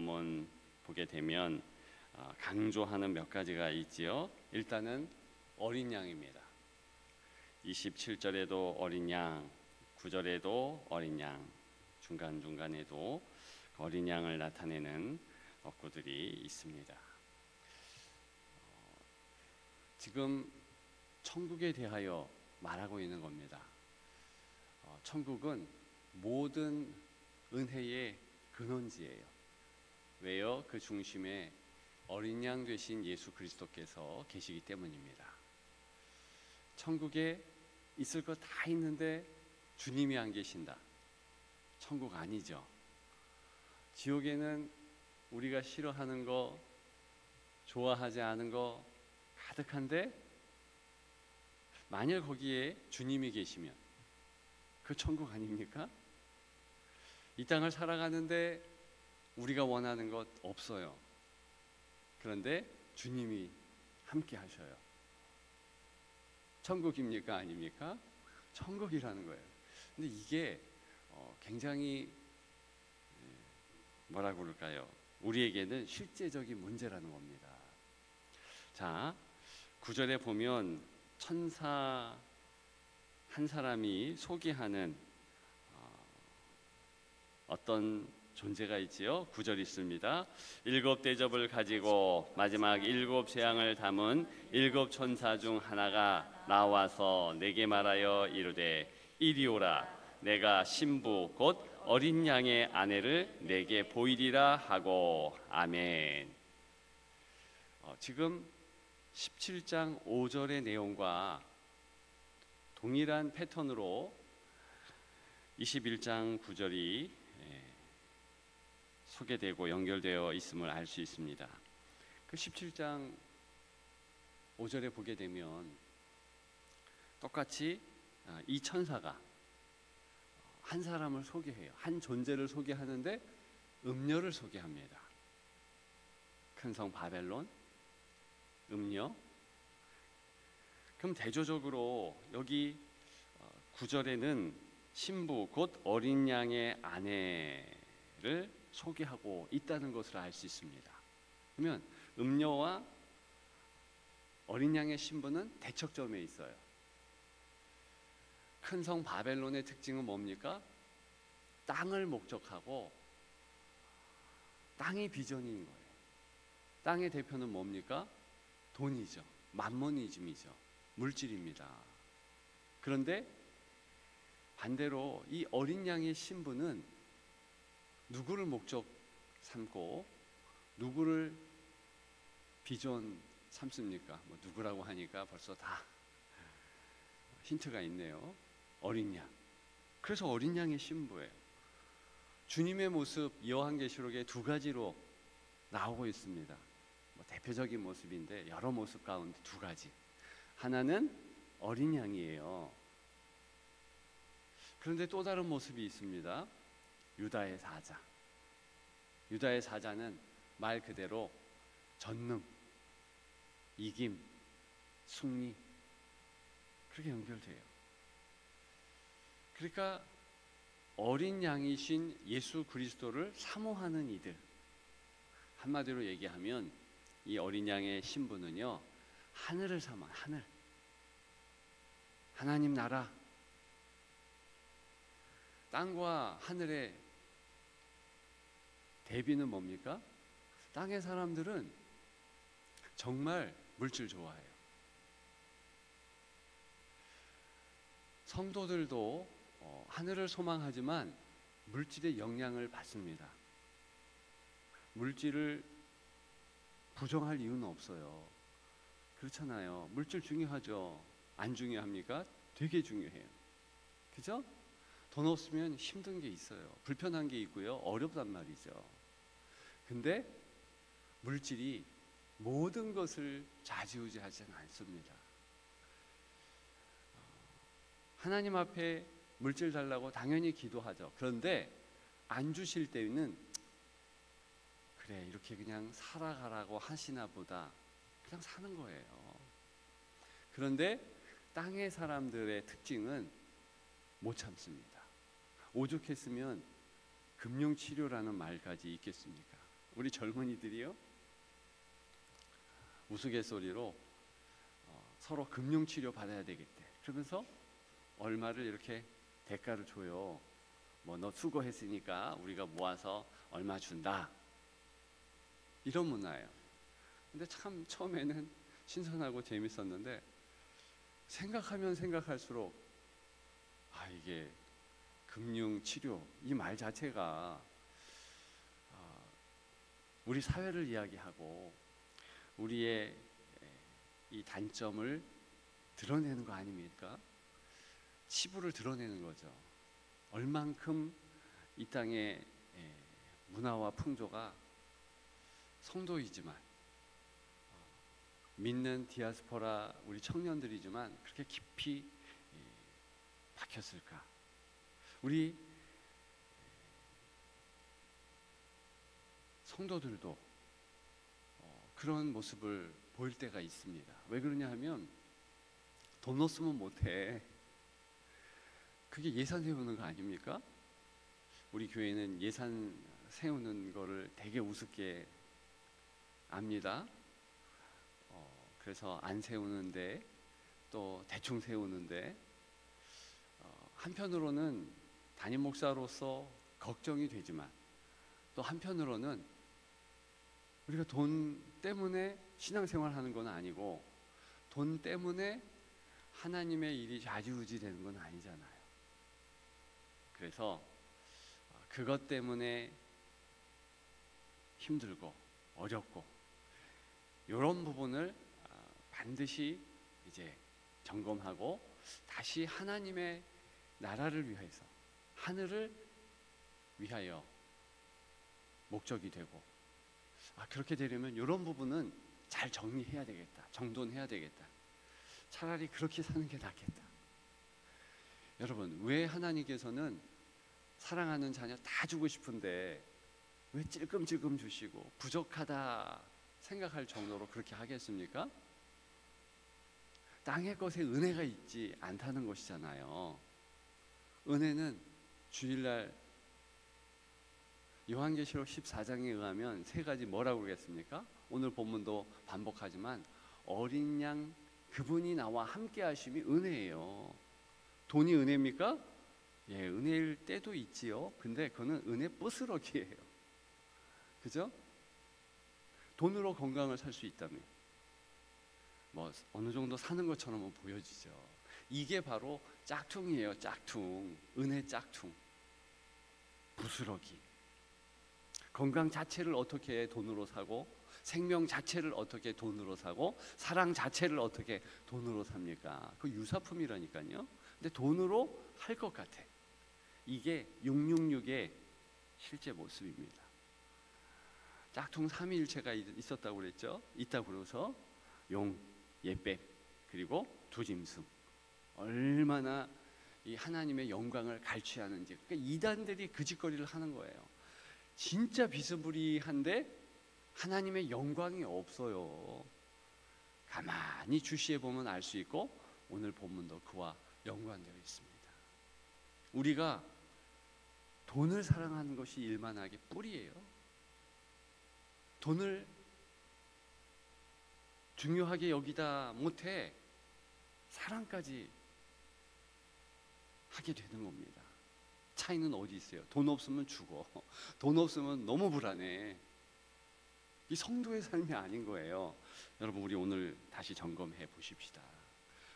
본문 보게 되면 강조하는 몇 가지가 있지요. 일단은 어린 양입니다. 27절에도 어린 양, 9절에도 어린 양, 중간중간에도 어린 양을 나타내는 어구들이 있습니다. 지금 천국에 대하여 말하고 있는 겁니다. 천국은 모든 은혜의 근원지예요. 왜요? 그 중심에 어린 양 되신 예수 그리스도께서 계시기 때문입니다. 천국에 있을 거 다 있는데 주님이 안 계신다. 천국 아니죠. 지옥에는 우리가 싫어하는 거, 좋아하지 않은 거 가득한데, 만일 거기에 주님이 계시면 그 천국 아닙니까? 이 땅을 살아가는데 우리가 원하는 것 없어요. 그런데 주님이 함께 하셔요. 천국입니까? 아닙니까? 천국이라는 거예요. 근데 이게 굉장히 뭐라고 그럴까요? 우리에게는 실제적인 문제라는 겁니다. 자, 9절에 보면 천사 한 사람이 소개하는 어떤 존재가 있지요. 9절 있습니다. 7 대접을 가지고 마지막 7 재앙을 담은 7 천사 중 하나가 나와서 내게 말하여 이르되 이리 오라. 내가 신부 곧 어린 양의 아내를 내게 보이리라 하고. 아멘. 지금 17장 5절의 내용과 동일한 패턴으로 21장 9절이 소개되고 연결되어 있음을 알 수 있습니다. 그 17장 5절에 보게 되면 똑같이 이 천사가 한 사람을 소개해요. 한 존재를 소개하는데 음녀를 소개합니다. 큰 성 바벨론, 음녀. 그럼 대조적으로 여기 9절에는 신부 곧 어린 양의 아내를 소개하고 있다는 것을 알 수 있습니다. 그러면 음녀와 어린 양의 신부는 대척점에 있어요. 큰 성 바벨론의 특징은 뭡니까? 땅을 목적하고 땅이 비전인 거예요. 땅의 대표는 뭡니까? 돈이죠. 맘모니즘이죠. 물질입니다. 그런데 반대로 이 어린 양의 신부는 누구를 목적 삼고 누구를 비전 삼습니까? 누구라고 하니까 벌써 다 힌트가 있네요. 어린 양. 그래서 어린 양의 신부예요. 주님의 모습 요한계시록에 2가지로 나오고 있습니다. 대표적인 모습인데 여러 모습 가운데 2가지. 하나는 어린 양이에요. 그런데 또 다른 모습이 있습니다. 유다의 사자. 유다의 사자는 말 그대로 전능, 이김, 승리, 그렇게 연결돼요. 그러니까 어린 양이신 예수 그리스도를 사모하는 이들, 한마디로 얘기하면 이 어린 양의 신부는요, 하늘을 사모해요. 하늘, 하나님 나라. 땅과 하늘의 대비는 뭡니까? 땅의 사람들은 정말 물질 좋아해요. 성도들도 하늘을 소망하지만 물질의 영향을 받습니다. 물질을 부정할 이유는 없어요. 그렇잖아요. 물질 중요하죠. 안 중요합니까? 되게 중요해요. 그죠? 돈 없으면 힘든 게 있어요. 불편한 게 있고요. 어렵단 말이죠. 근데 물질이 모든 것을 좌지우지하지는 않습니다. 하나님 앞에 물질 달라고 당연히 기도하죠. 그런데 안 주실 때는 그래, 이렇게 그냥 살아가라고 하시나 보다, 그냥 사는 거예요. 그런데 땅의 사람들의 특징은 못 참습니다. 오죽했으면 금융치료라는 말까지 있겠습니까? 우리 젊은이들이요 우스갯소리로 서로 금융치료 받아야 되겠대. 그러면서 얼마를 이렇게 대가를 줘요. 뭐 너 수고했으니까 우리가 모아서 얼마 준다, 이런 문화예요. 근데 참 처음에는 신선하고 재밌었는데 생각하면 생각할수록 이게 금융치료 이 말 자체가 우리 사회를 이야기하고 우리의 이 단점을 드러내는 거 아닙니까? 치부를 드러내는 거죠. 얼만큼 이 땅의 문화와 풍조가 성도이지만 믿는 디아스포라 우리 청년들이지만 그렇게 깊이 박혔을까? 우리 성도들도 그런 모습을 보일 때가 있습니다. 왜 그러냐 하면 돈 없으면 못해. 그게 예산 세우는 거 아닙니까? 우리 교회는 예산 세우는 거를 되게 우습게 압니다. 그래서 안 세우는데 또 대충 세우는데 한편으로는 담임 목사로서 걱정이 되지만 또 한편으로는 우리가 돈 때문에 신앙생활하는 건 아니고 돈 때문에 하나님의 일이 좌지우지 되는 건 아니잖아요. 그래서 그것 때문에 힘들고 어렵고 이런 부분을 반드시 이제 점검하고 다시 하나님의 나라를 위해서 하늘을 위하여 목적이 되고 그렇게 되려면 이런 부분은 잘 정리해야 되겠다, 정돈해야 되겠다. 차라리 그렇게 사는 게 낫겠다. 여러분, 왜 하나님께서는 사랑하는 자녀 다 주고 싶은데 왜 찔끔찔끔 주시고 부족하다 생각할 정도로 그렇게 하겠습니까? 땅의 것에 은혜가 있지 않다는 것이잖아요. 은혜는 주일날 요한계시록 14장에 의하면 세 가지 뭐라고 그러겠습니까? 오늘 본문도 반복하지만 어린 양 그분이 나와 함께 하심이 은혜예요. 돈이 은혜입니까? 예, 은혜일 때도 있지요. 근데 그거는 은혜 부스러기예요. 그죠? 돈으로 건강을 살 수 있다면 뭐 어느 정도 사는 것처럼 보여지죠. 이게 바로 짝퉁이에요. 짝퉁. 은혜 짝퉁. 부스러기. 건강 자체를 어떻게 돈으로 사고 생명 자체를 어떻게 돈으로 사고 사랑 자체를 어떻게 돈으로 삽니까? 그 유사품이라니까요. 근데 돈으로 할 것 같아. 이게 666의 실제 모습입니다. 짝퉁 삼위일체가 있었다고 그랬죠. 있다고 그래서 용, 예뱀 그리고 두 짐승 얼마나 이 하나님의 영광을 갈취하는지. 그러니까 이단들이 그 짓거리를 하는 거예요. 진짜 비스무리한데 하나님의 영광이 없어요. 가만히 주시해 보면 알 수 있고 오늘 본문도 그와 연관되어 있습니다. 우리가 돈을 사랑하는 것이 일만하게 뿌리예요. 돈을 중요하게 여기다 못해 사랑까지 하게 되는 겁니다. 차이는 어디 있어요? 돈 없으면 죽어. 돈 없으면 너무 불안해. 이 성도의 삶이 아닌 거예요. 여러분, 우리 오늘 다시 점검해 보십시다.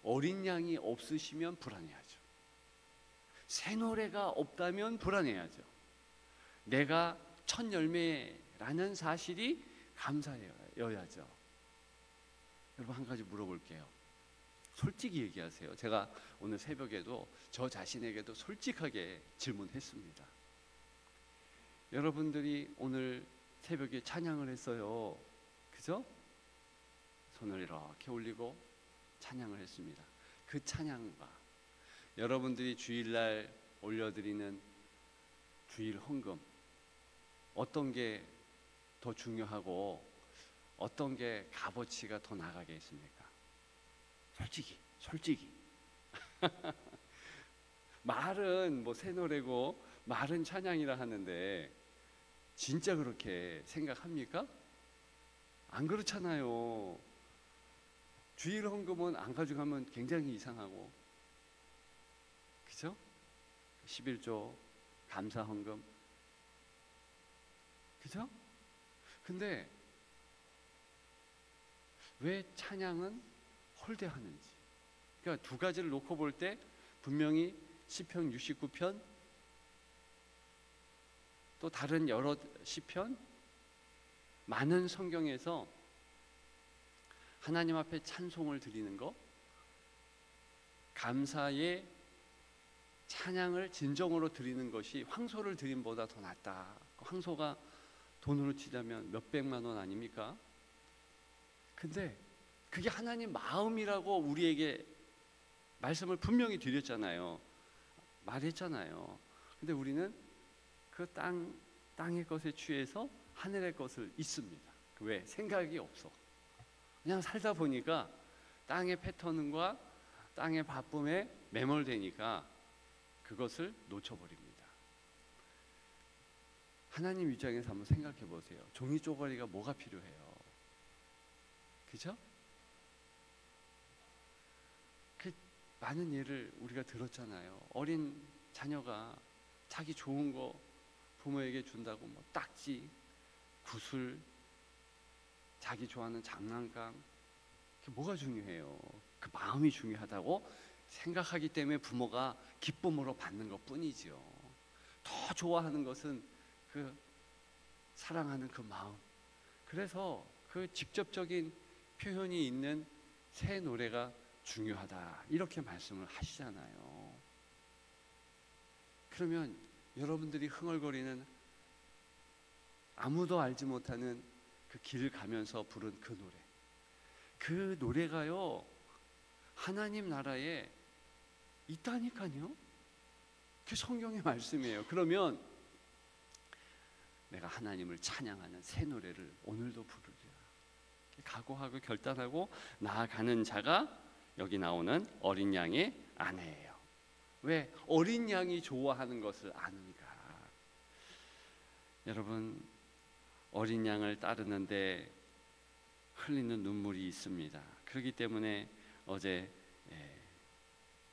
어린 양이 없으시면 불안해하죠. 새 노래가 없다면 불안해하죠. 내가 첫 열매라는 사실이 감사여야죠. 여러분, 한 가지 물어볼게요. 솔직히 얘기하세요. 제가 오늘 새벽에도 저 자신에게도 솔직하게 질문했습니다. 여러분들이 오늘 새벽에 찬양을 했어요. 그죠? 손을 이렇게 올리고 찬양을 했습니다. 그 찬양과 여러분들이 주일날 올려드리는 주일 헌금, 어떤 게 더 중요하고 어떤 게 값어치가 더 나가겠습니까? 솔직히 말은 뭐 새 노래고 말은 찬양이라 하는데 진짜 그렇게 생각합니까? 안 그렇잖아요. 주일 헌금은 안 가져가면 굉장히 이상하고, 그죠? 11조 감사 헌금, 그죠? 근데 왜 찬양은 홀대하는지, 그러니까 두 가지를 놓고 볼 때 분명히 시편 69편, 또 다른 여러 시편, 많은 성경에서 하나님 앞에 찬송을 드리는 거, 감사의 찬양을 진정으로 드리는 것이 황소를 드림보다 더 낫다. 황소가 돈으로 치자면 몇백만 원 아닙니까? 근데 그게 하나님 마음이라고 우리에게 말씀을 분명히 드렸잖아요. 말했잖아요. 근데 우리는 그 땅의 것에 취해서 하늘의 것을 잊습니다. 왜? 생각이 없어. 그냥 살다 보니까 땅의 패턴과 땅의 바쁨에 매몰되니까 그것을 놓쳐버립니다. 하나님 입장에서 한번 생각해 보세요. 종이 쪼가리가 뭐가 필요해요? 그죠? 그 많은 예를 우리가 들었잖아요. 어린 자녀가 자기 좋은 거 부모에게 준다고 뭐 딱지, 구슬, 자기 좋아하는 장난감, 그게 뭐가 중요해요? 그 마음이 중요하다고 생각하기 때문에 부모가 기쁨으로 받는 것 뿐이죠. 더 좋아하는 것은 그 사랑하는 그 마음. 그래서 그 직접적인 표현이 있는 새 노래가 중요하다, 이렇게 말씀을 하시잖아요. 그러면 여러분들이 흥얼거리는 아무도 알지 못하는 그 길을 가면서 부른 그 노래, 그 노래가요 하나님 나라에 있다니까요. 그게 성경의 말씀이에요. 그러면 내가 하나님을 찬양하는 새 노래를 오늘도 부르리라, 각오하고 결단하고 나아가는 자가 여기 나오는 어린 양의 아내예요. 왜? 어린 양이 좋아하는 것을 아니까. 여러분, 어린 양을 따르는데 흘리는 눈물이 있습니다. 그렇기 때문에 어제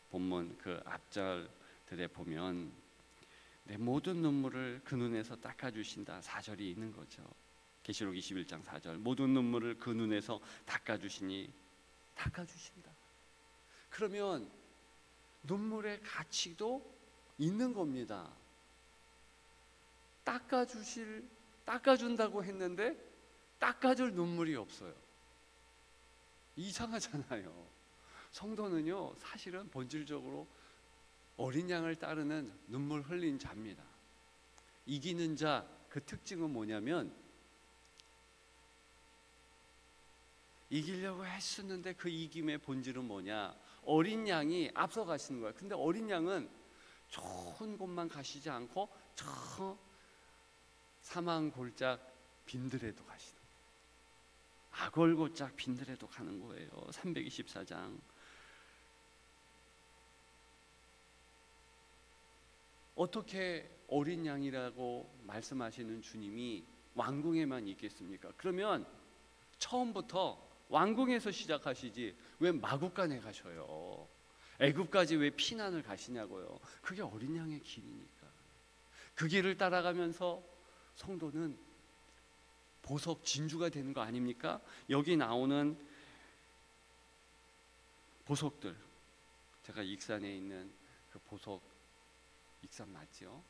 본문 그 앞절들에 보면 내 모든 눈물을 그 눈에서 닦아주신다 4절이 있는 거죠. 계시록 21장 4절, 모든 눈물을 그 눈에서 닦아주시니, 닦아주신다. 그러면 눈물의 가치도 있는 겁니다. 닦아준다고 했는데 닦아줄 눈물이 없어요. 이상하잖아요. 성도는요 사실은 본질적으로 어린 양을 따르는 눈물 흘린 자입니다. 이기는 자, 그 특징은 뭐냐면 이기려고 했었는데 그 이김의 본질은 뭐냐? 어린 양이 앞서 가시는 거예요. 근데 어린 양은 좋은 곳만 가시지 않고 저 사망 골짝 빈들에도 가시는 거예요. 악월 골짝 빈들에도 가는 거예요. 324장. 어떻게 어린 양이라고 말씀하시는 주님이 왕궁에만 있겠습니까? 그러면 처음부터 왕궁에서 시작하시지 왜 마국간에 가셔요? 애굽까지 왜 피난을 가시냐고요? 그게 어린 양의 길이니까. 그 길을 따라가면서 성도는 보석 진주가 되는 거 아닙니까? 여기 나오는 보석들, 제가 익산에 있는 그 보석, 익산 맞죠?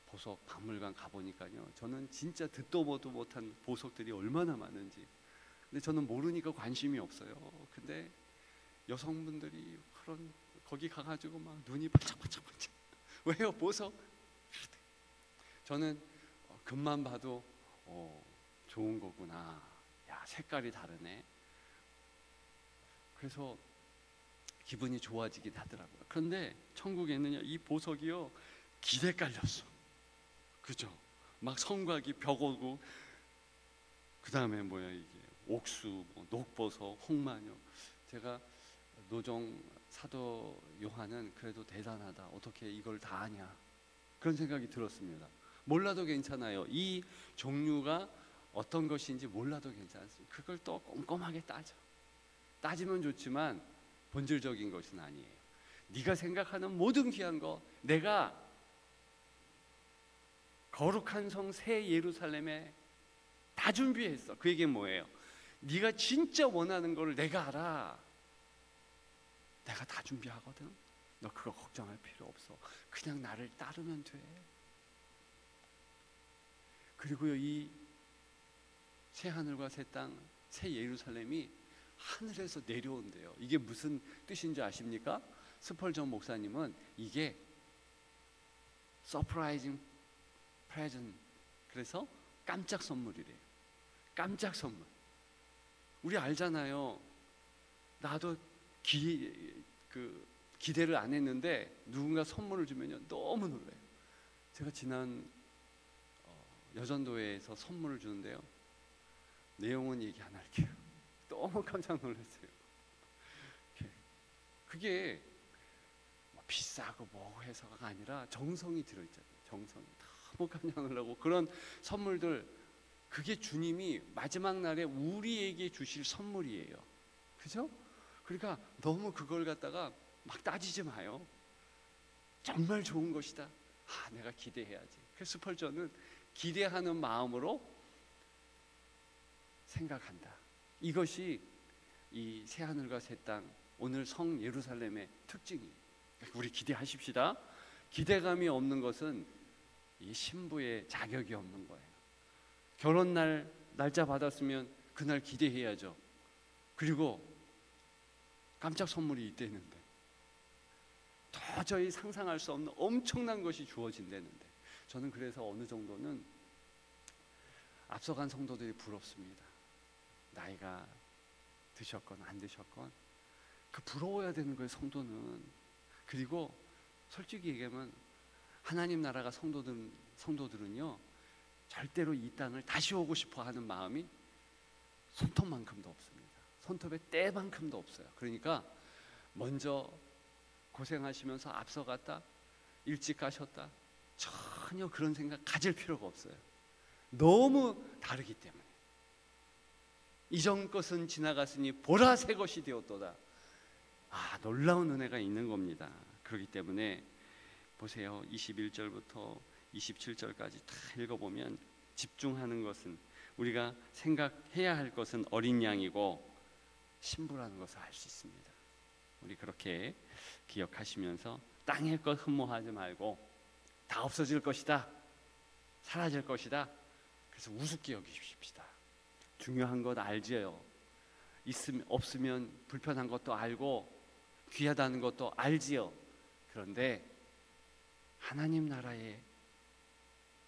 보석 박물관 가보니까요, 저는 진짜 듣도 보도 못한 보석들이 얼마나 많은지. 근데 저는 모르니까 관심이 없어요. 근데 여성분들이 그런 거기 가가지고 막 눈이 반짝반짝반짝. 왜요? 보석. 저는 금만 봐도 좋은 거구나. 야, 색깔이 다르네. 그래서 기분이 좋아지긴 하더라고요. 그런데 천국에는요, 이 보석이요 길에 깔렸어. 그죠? 막 성곽이 벽 오고, 그 다음에 뭐야 이게 옥수, 뭐 녹보석, 홍마녀. 제가 노종 사도 요한은 그래도 대단하다. 어떻게 이걸 다 아냐? 그런 생각이 들었습니다. 몰라도 괜찮아요. 이 종류가 어떤 것인지 몰라도 괜찮습니다. 그걸 또 꼼꼼하게 따지면 좋지만 본질적인 것은 아니에요. 네가 생각하는 모든 귀한 거, 내가 거룩한 성 새 예루살렘에 다 준비했어. 그 얘기는 뭐예요? 네가 진짜 원하는 거를 내가 알아. 내가 다 준비하거든. 너 그거 걱정할 필요 없어. 그냥 나를 따르면 돼. 그리고요, 이 새 하늘과 새 땅, 새 예루살렘이 하늘에서 내려온대요. 이게 무슨 뜻인지 아십니까? 스펄전 목사님은 이게 서프라이징 프레젠트, 그래서 깜짝 선물이래요. 깜짝 선물. 우리 알잖아요. 나도 기대를 안 했는데 누군가 선물을 주면 너무 놀라요. 제가 지난 여전도회에서 선물을 주는데요, 내용은 얘기 안 할게요. 너무 깜짝 놀랐어요. 그게 뭐 비싸고 뭐고 해서가 아니라 정성이 들어있잖아요. 정성이 너무 깜짝 놀라고, 그런 선물들, 그게 주님이 마지막 날에 우리에게 주실 선물이에요. 그죠? 그러니까 너무 그걸 갖다가 막 따지지 마요. 정말 좋은 것이다. 내가 기대해야지. 그래서 스펄전은 기대하는 마음으로 생각한다. 이것이 이 새하늘과 새 땅, 오늘 성 예루살렘의 특징이에요. 우리 기대하십시다. 기대감이 없는 것은 이 신부의 자격이 없는 거예요. 결혼 날짜 받았으면 그날 기대해야죠. 그리고 깜짝 선물이 있대는데, 도저히 상상할 수 없는 엄청난 것이 주어진다는데, 저는 그래서 어느 정도는 앞서간 성도들이 부럽습니다. 나이가 드셨건 안 드셨건 그 부러워야 되는 거예요, 성도는. 그리고 솔직히 얘기하면 하나님 나라가 성도들은요 절대로 이 땅을 다시 오고 싶어 하는 마음이 손톱만큼도 없습니다. 손톱의 때만큼도 없어요. 그러니까 먼저 고생하시면서 앞서갔다, 일찍 가셨다, 전혀 그런 생각 가질 필요가 없어요. 너무 다르기 때문에. 이전 것은 지나갔으니 보라 새 것이 되었도다. 놀라운 은혜가 있는 겁니다. 그렇기 때문에 보세요. 21절부터 27절까지 다 읽어보면 집중하는 것은, 우리가 생각해야 할 것은 어린 양이고 신부라는 것을 알 수 있습니다. 우리 그렇게 기억하시면서 땅의 것 흠모하지 말고 다 없어질 것이다, 사라질 것이다. 그래서 우습게 여기십시다. 중요한 것 알지요. 없으면 불편한 것도 알고 귀하다는 것도 알지요. 그런데 하나님 나라에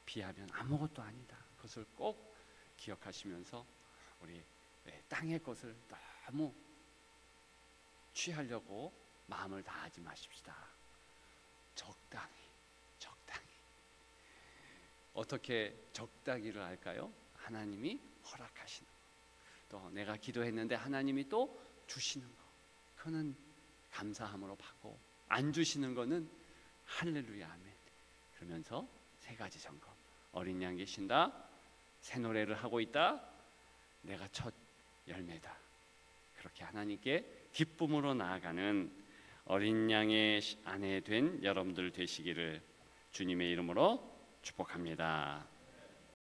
비하면 아무것도 아니다. 그것을 꼭 기억하시면서 우리 땅의 것을 너무 취하려고 마음을 다하지 마십시다. 적당히. 어떻게 적당히를 할까요? 하나님이 허락하시는 거, 또 내가 기도했는데 하나님이 또 주시는 거, 그거는 감사함으로 받고, 안 주시는 거는 할렐루야 아멘 그러면서 세 가지 점검. 어린 양 계신다, 새 노래를 하고 있다, 내가 첫 열매다. 그렇게 하나님께 기쁨으로 나아가는 어린 양의 아내 된 여러분들 되시기를 주님의 이름으로 축복합니다.